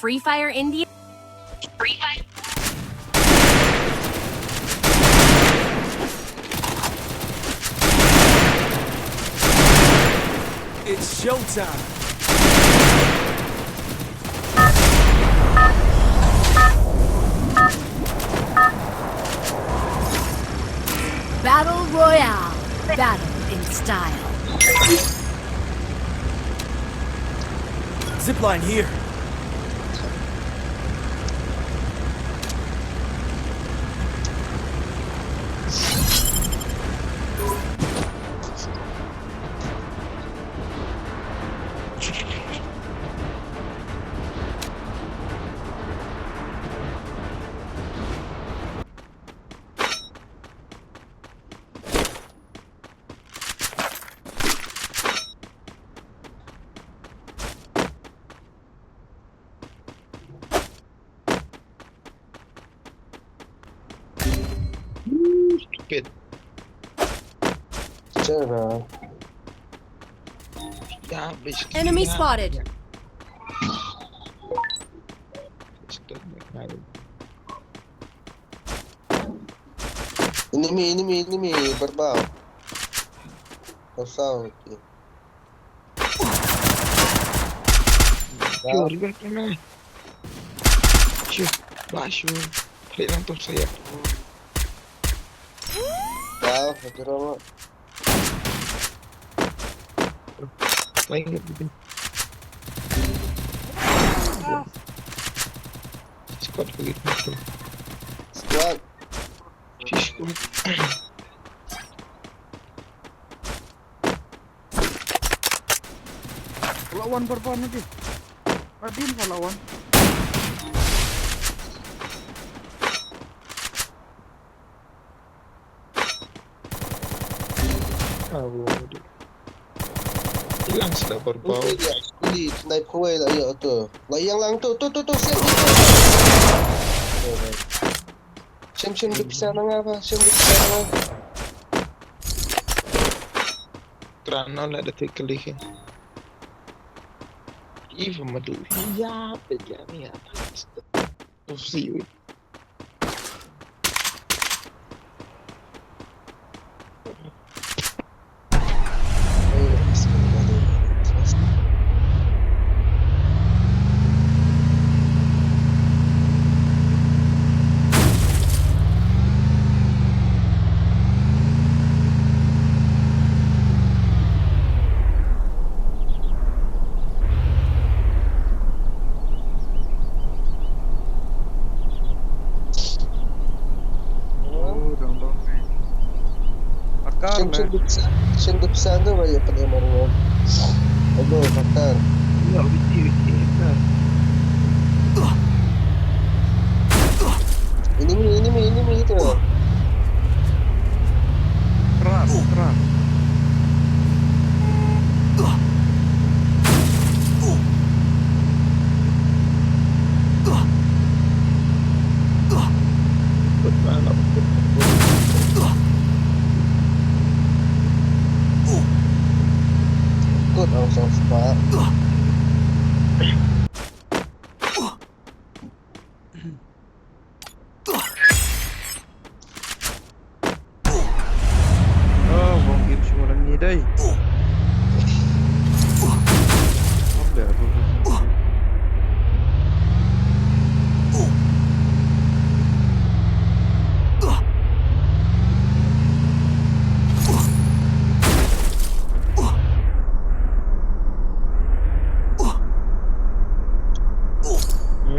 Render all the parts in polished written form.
Free Fire India. Free Fire. It's showtime. Battle Royale. Battle in style. Zipline here. Stupid. Cara. Ya habis. Enemy spotted. Enemy berbau. Kosong. Cure juga kena. Cure. Basu. Pelik lantung saya. Dah, kira mak. Lain gitu. Squad begitu. Squad. Squad. Lawan berapa nanti? Adin kan lawan. Hilang sudah berbau. Ini sniper way lah ya tu. Layang lang tu siap tu. Siam dia pisah nang apa? Siam dia pisah nang. Kerana lah ada terkelihin. Even madu. Ya, peja ni apa? Pusing. Siam dia pisah tu banyak pada maruan. Aduh, makan. Ya, betul. Enemy tu. Keras. Ikut langsung sepak. Oh, mungkin semua ni dah. Apa tu?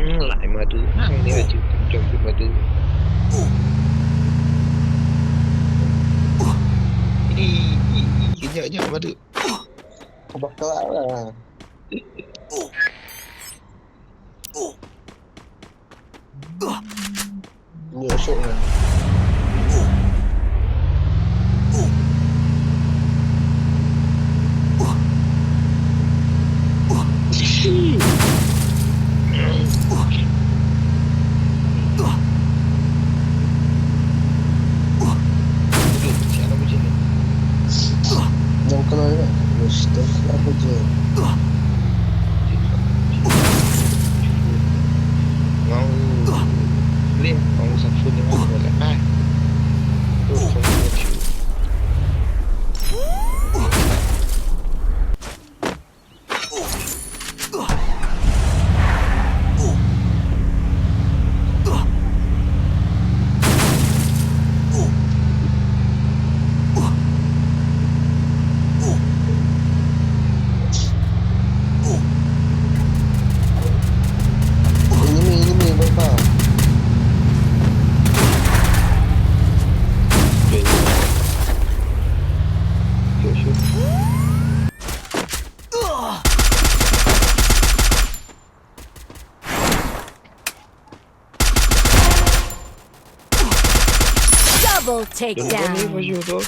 Lại madu. Hang ni aja jom madu. Kejap madu. Bakal lah. Ni esok lah. Yang kalau ni, mesti apa je. full dengan bola. Tu saya baca. Enemy berapa? Double Ni takedown. baju tu.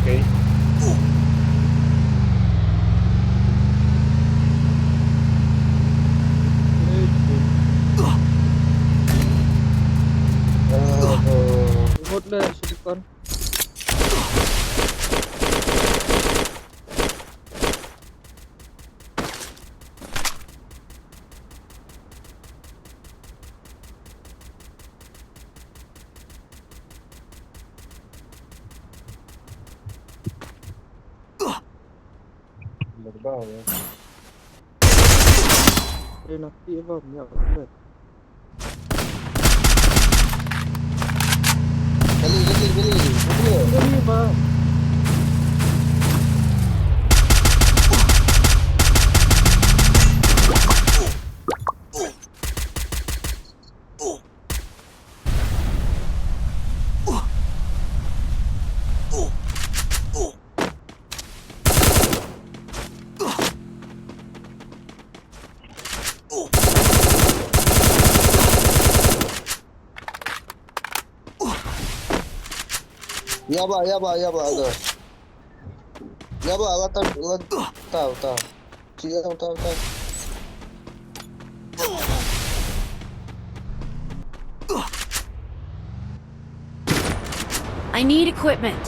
Okay. Remote lah silikon. Berapa ya? Nanti apa minyak berat. Kali. Betul. Ini bang. Ya ba ada. Ya ba tahu. Cik tahu. I need equipment.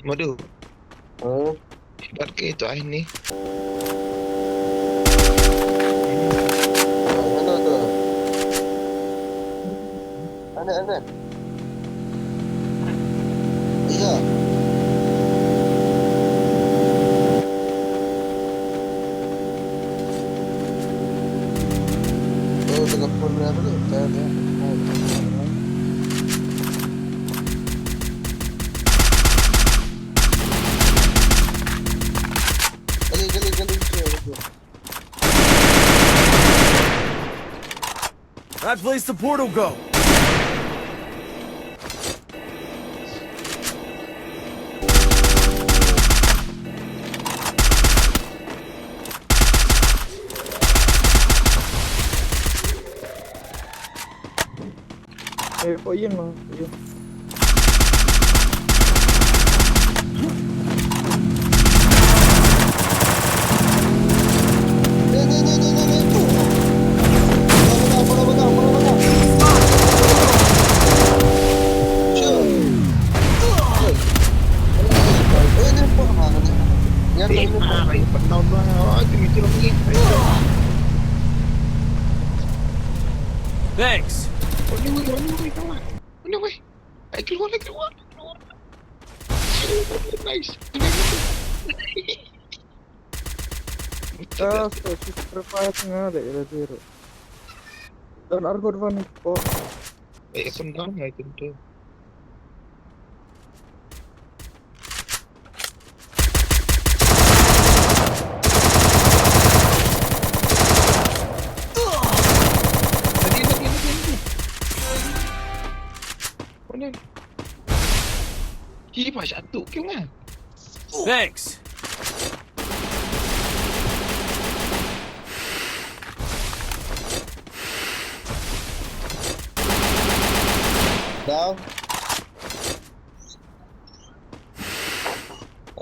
Madu. Oh, Hebat ke itu air ni? Ada. Iya. Oh, dengan phone berapa tu? Tak ada. That place the portal go. Poyin lah. Poyin. Thanks. Mana weh kawan? Mana weh? Keluar. Nice. Sto preparating ada zero. Dan argo van po. Senang lah itu. Lagi. Mana? Kiri pas satu ke mana? Thanks. Down.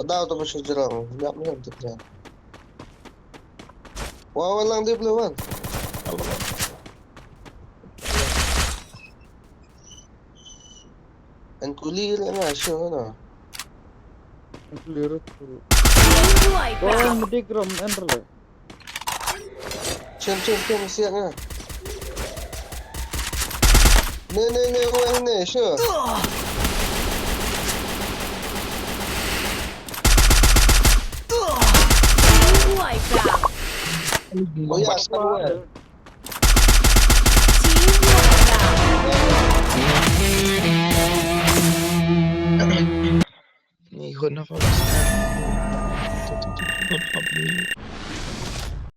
Down tu masih jerang. Sekejap ni nanti kerja. Wah, lang dia belum kan? En kuli ni lah, sure kan? Clear. Team wipeout. Oh, midi gram enter le. Cem siap kan? Ni, wah ni, sure. Team wipeout. Oh ya, sama kan? Team wipeout. Ni Hun apa?